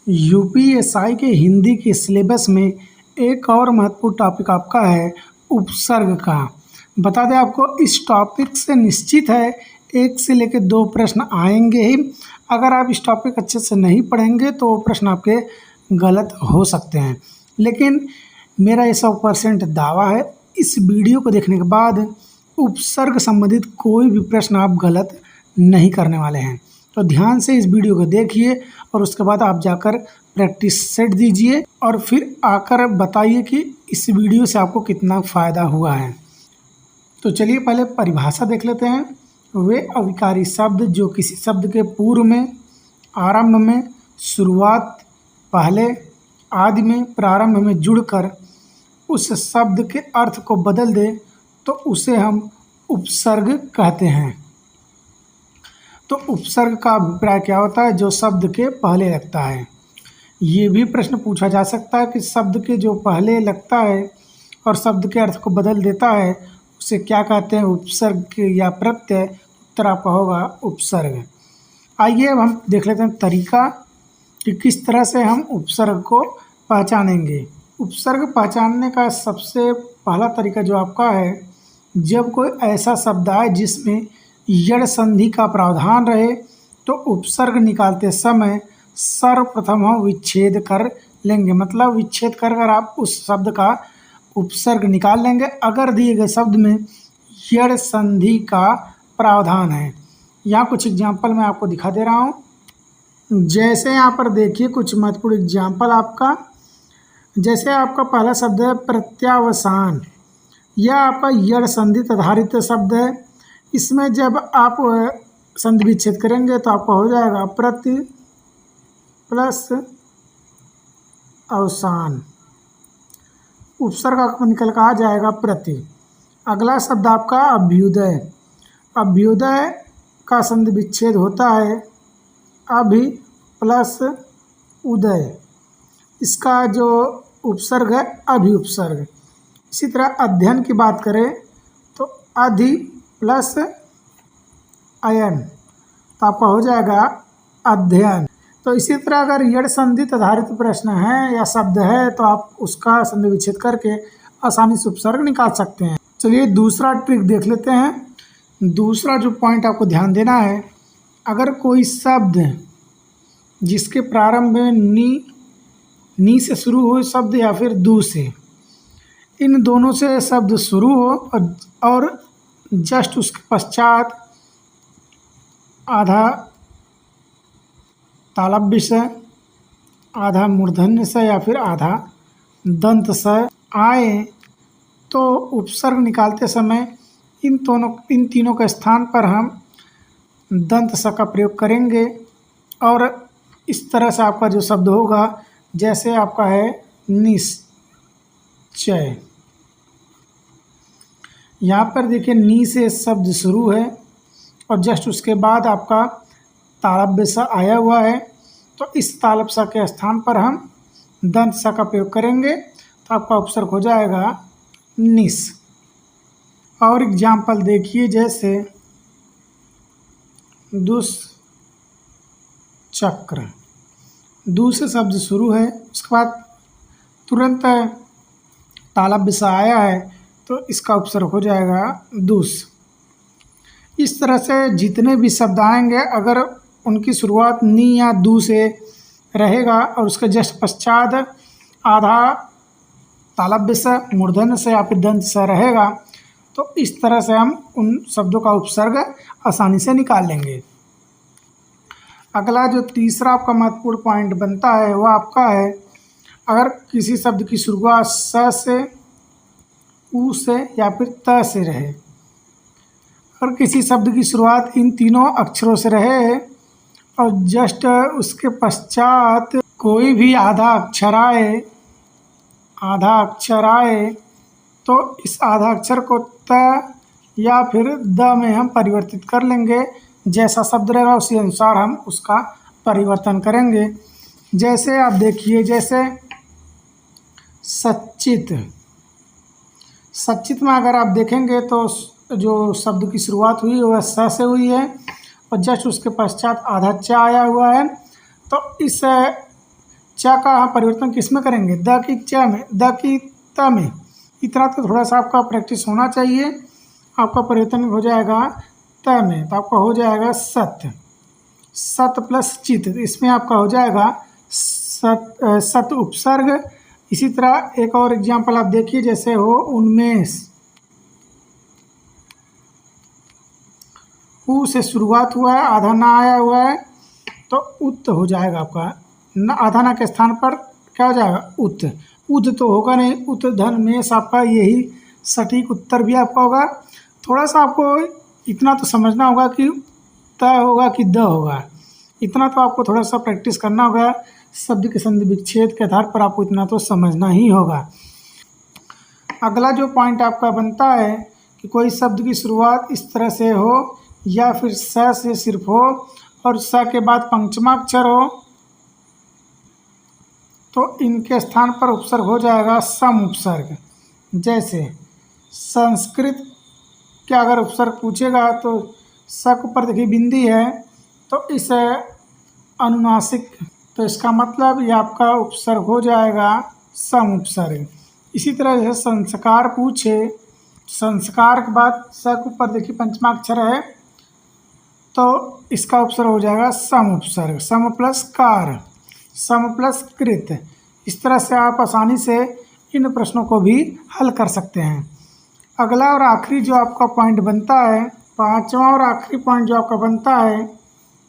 UPSI के हिंदी के syllabus में एक और महत्वपूर्ण टॉपिक आपका है उपसर्ग का। बता दें आपको, इस टॉपिक से निश्चित है 1 से लेकर 2 प्रश्न आएंगे ही। अगर आप इस टॉपिक अच्छे से नहीं पढ़ेंगे तो वो प्रश्न आपके गलत हो सकते हैं, लेकिन मेरा ये 100% दावा है इस वीडियो को देखने के बाद उपसर्ग संबंधित कोई भी प्रश्न आप गलत नहीं करने वाले हैं। तो ध्यान से इस वीडियो को देखिए और उसके बाद आप जाकर प्रैक्टिस सेट दीजिए और फिर आकर बताइए कि इस वीडियो से आपको कितना फ़ायदा हुआ है। तो चलिए पहले परिभाषा देख लेते हैं। वे अविकारी शब्द जो किसी शब्द के पूर्व में, आरंभ में, शुरुआत, पहले, आदि में, प्रारंभ में जुड़कर उस शब्द के अर्थ को बदल दे तो उसे हम उपसर्ग कहते हैं। तो उपसर्ग का अभिप्राय क्या होता है? जो शब्द के पहले लगता है। ये भी प्रश्न पूछा जा सकता है कि शब्द के जो पहले लगता है और शब्द के अर्थ को बदल देता है उसे क्या कहते हैं? उपसर्ग या प्रत्यय। उत्तर आपका होगा उपसर्ग। आइए अब हम देख लेते हैं तरीका कि किस तरह से हम उपसर्ग को पहचानेंगे। उपसर्ग पहचानने का सबसे पहला तरीका जो आपका है, जब कोई ऐसा शब्द आए जिसमें यड़ संधि का प्रावधान रहे तो उपसर्ग निकालते समय सर्वप्रथम हम विच्छेद कर लेंगे। मतलब विच्छेद कर आप उस शब्द का उपसर्ग निकाल लेंगे अगर दिए गए शब्द में यड़ संधि का प्रावधान है। यहाँ कुछ एग्जाम्पल मैं आपको दिखा दे रहा हूँ। जैसे यहाँ पर देखिए कुछ महत्वपूर्ण एग्जाम्पल आपका। जैसे आपका पहला शब्द है प्रत्यावसान। यह आपका यड़ संधि आधारित शब्द है। इसमें जब आप संधि विच्छेद करेंगे तो आपका हो जाएगा प्रति प्लस अवसान। उपसर्ग आपको निकल कर आ जाएगा प्रति। अगला शब्द आपका अभ्युदय। अभ्युदय का संधि विच्छेद होता है अभि प्लस उदय। इसका जो उपसर्ग है अभि उपसर्ग। इसी तरह अध्ययन की बात करें तो अधि प्लस अयन तो आपका हो जाएगा अध्ययन। तो इसी तरह अगर यड़ संधित आधारित प्रश्न है या शब्द है तो आप उसका संधि विच्छेद करके आसानी से उपसर्ग निकाल सकते हैं। चलिए दूसरा ट्रिक देख लेते हैं। दूसरा जो पॉइंट आपको ध्यान देना है, अगर कोई शब्द जिसके प्रारंभ में नी से शुरू हो शब्द या फिर दू से, इन दोनों से शब्द शुरू हो और जस्ट उसके पश्चात आधा तालव्य से, आधा मूर्धन्य से या फिर आधा दंत से आए तो उपसर्ग निकालते समय इन तीनों के स्थान पर हम दंत स का प्रयोग करेंगे और इस तरह से आपका जो शब्द होगा, जैसे आपका है निश्चय। यहाँ पर देखिए नी से शब्द शुरू है और जस्ट उसके बाद आपका तालव्य सा आया हुआ है, तो इस तालव्य सा के स्थान पर हम दंत सा का प्रयोग करेंगे तो आपका उपसर्ग हो जाएगा निस। और एग्जाम्पल देखिए, जैसे दुष्चक्र। दू से शब्द शुरू है, उसके बाद तुरंत तालव्य सा आया है तो इसका उपसर्ग हो जाएगा दुस। इस तरह से जितने भी शब्द आएंगे अगर उनकी शुरुआत नी या दू से रहेगा और उसके जस्ट पश्चात आधा तालव्य से, मूर्धन्य से या फिर दंत से रहेगा तो इस तरह से हम उन शब्दों का उपसर्ग आसानी से निकाल लेंगे। अगला जो तीसरा आपका महत्वपूर्ण पॉइंट बनता है वह आपका है, अगर किसी शब्द की शुरुआत स से, उ से या फिर त से रहे और किसी शब्द की शुरुआत इन तीनों अक्षरों से रहे और जस्ट उसके पश्चात कोई भी आधा अक्षर आए तो इस आधा अक्षर को त या फिर द में हम परिवर्तित कर लेंगे। जैसा शब्द रहेगा उसी अनुसार हम उसका परिवर्तन करेंगे। जैसे आप देखिए, जैसे सच्चित। सच्चित में अगर आप देखेंगे तो जो शब्द की शुरुआत हुई वह स से हुई है और जस्ट उसके पश्चात आधा च आया हुआ है, तो इस च का हम परिवर्तन किस में करेंगे, द की च में, द की त में। इतना तो थोड़ा सा आपका प्रैक्टिस होना चाहिए। आपका परिवर्तन हो जाएगा त में, तो आपका हो जाएगा सत, सत प्लस चित, इसमें आपका हो जाएगा सत उपसर्ग। इसी तरह एक और एग्जाम्पल आप देखिए, जैसे हो उन्मेष, ऊ से शुरुआत हुआ है, आधा ना आया हुआ है, तो उत हो जाएगा आपका। न आधा ना के स्थान पर क्या हो जाएगा, उत। उत तो होगा नहीं, उत धन मेष, आपका यही सटीक उत्तर भी आपका होगा। थोड़ा सा आपको इतना तो समझना होगा कि त होगा कि द होगा, इतना तो आपको थोड़ा सा प्रैक्टिस करना होगा। शब्द के संधि विच्छेद के आधार पर आपको इतना तो समझना ही होगा। अगला जो पॉइंट आपका बनता है कि कोई शब्द की शुरुआत इस तरह से हो या फिर स से सिर्फ हो और स के बाद पंचमाक्षर हो, तो इनके स्थान पर उपसर्ग हो जाएगा सम उपसर्ग। जैसे संस्कृत क्या अगर उपसर्ग पूछेगा तो स के ऊपर देखिए बिंदी है, तो इस अनुनासिक, तो इसका मतलब ये आपका उपसर्ग हो जाएगा सम उपसर्ग। इसी तरह जैसे संस्कार पूछे, संस्कार के बाद स के ऊपर देखिए पंचमाक्षर है, तो इसका उपसर्ग हो जाएगा सम उपसर्ग, सम प्लस कार, सम प्लस कृत। इस तरह से आप आसानी से इन प्रश्नों को भी हल कर सकते हैं। अगला और आखिरी जो आपका पॉइंट बनता है, पांचवा और आखिरी पॉइंट जो आपका बनता है,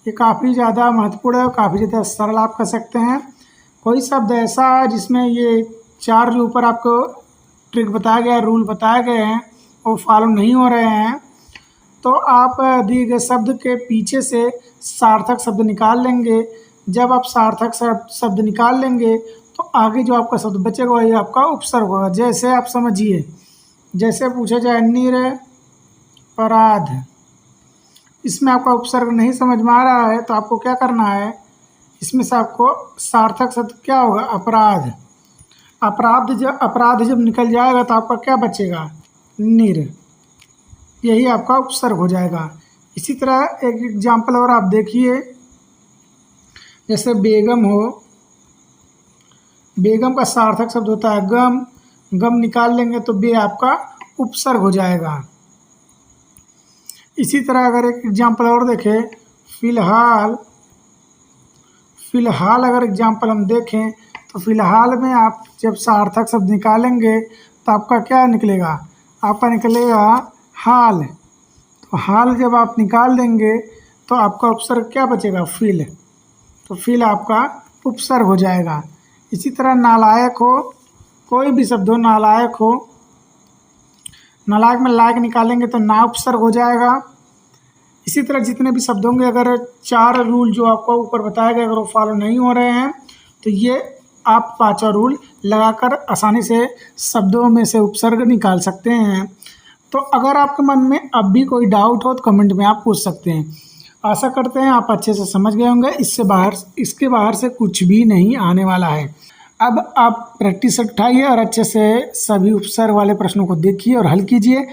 ये काफ़ी ज़्यादा महत्वपूर्ण है और काफ़ी ज़्यादा सरल आप कर सकते हैं। कोई शब्द ऐसा है जिसमें ये चार जो ऊपर आपको ट्रिक बताया गया है, रूल बताए गए हैं, वो फॉलो नहीं हो रहे हैं, तो आप दिए गए शब्द के पीछे से सार्थक शब्द निकाल लेंगे। जब आप सार्थक शब्द निकाल लेंगे तो आगे जो आपका शब्द बचेगा वही आपका उपसर्ग होगा। जैसे आप समझिए, जैसे पूछा जाए निरपराध, इसमें आपका उपसर्ग नहीं समझ में आ रहा है, तो आपको क्या करना है, इसमें से आपको सार्थक शब्द क्या होगा, अपराध। अपराध जब निकल जाएगा तो आपका क्या बचेगा, निर, यही आपका उपसर्ग हो जाएगा। इसी तरह एक एग्जाम्पल और आप देखिए, जैसे बेगम हो, बेगम का सार्थक शब्द होता है गम, गम निकाल लेंगे तो बे आपका उपसर्ग हो जाएगा। इसी तरह अगर एक एग्जाम्पल और देखें, फिलहाल, फिलहाल अगर एग्जाम्पल हम देखें तो फिलहाल में आप जब सार्थक शब्द निकालेंगे तो आपका क्या निकलेगा, आपका निकलेगा हाल। तो हाल जब आप निकाल देंगे तो आपका उपसर्ग क्या बचेगा, फिल, तो फिल आपका उपसर्ग हो जाएगा। इसी तरह नालायक हो, कोई भी शब्द हो, नालायक हो, नालायक में लायक निकालेंगे तो ना उपसर्ग हो जाएगा। इसी तरह जितने भी शब्द होंगे, अगर चार रूल जो आपको ऊपर बताए गए अगर वो फॉलो नहीं हो रहे हैं तो ये आप पांचवा रूल लगाकर आसानी से शब्दों में से उपसर्ग निकाल सकते हैं। तो अगर आपके मन में अब भी कोई डाउट हो तो कमेंट में आप पूछ सकते हैं। आशा करते हैं आप अच्छे से समझ गए होंगे। इसके बाहर से कुछ भी नहीं आने वाला है। अब आप प्रैक्टिस उठाइए और अच्छे से सभी उपसर्ग वाले प्रश्नों को देखिए और हल कीजिए।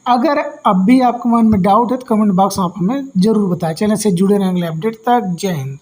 अगर अब भी आपके मन में डाउट है तो कमेंट बॉक्स में आप हमें ज़रूर बताएं। चैनल से जुड़े रहेंगे अपडेट तक। जय हिंद।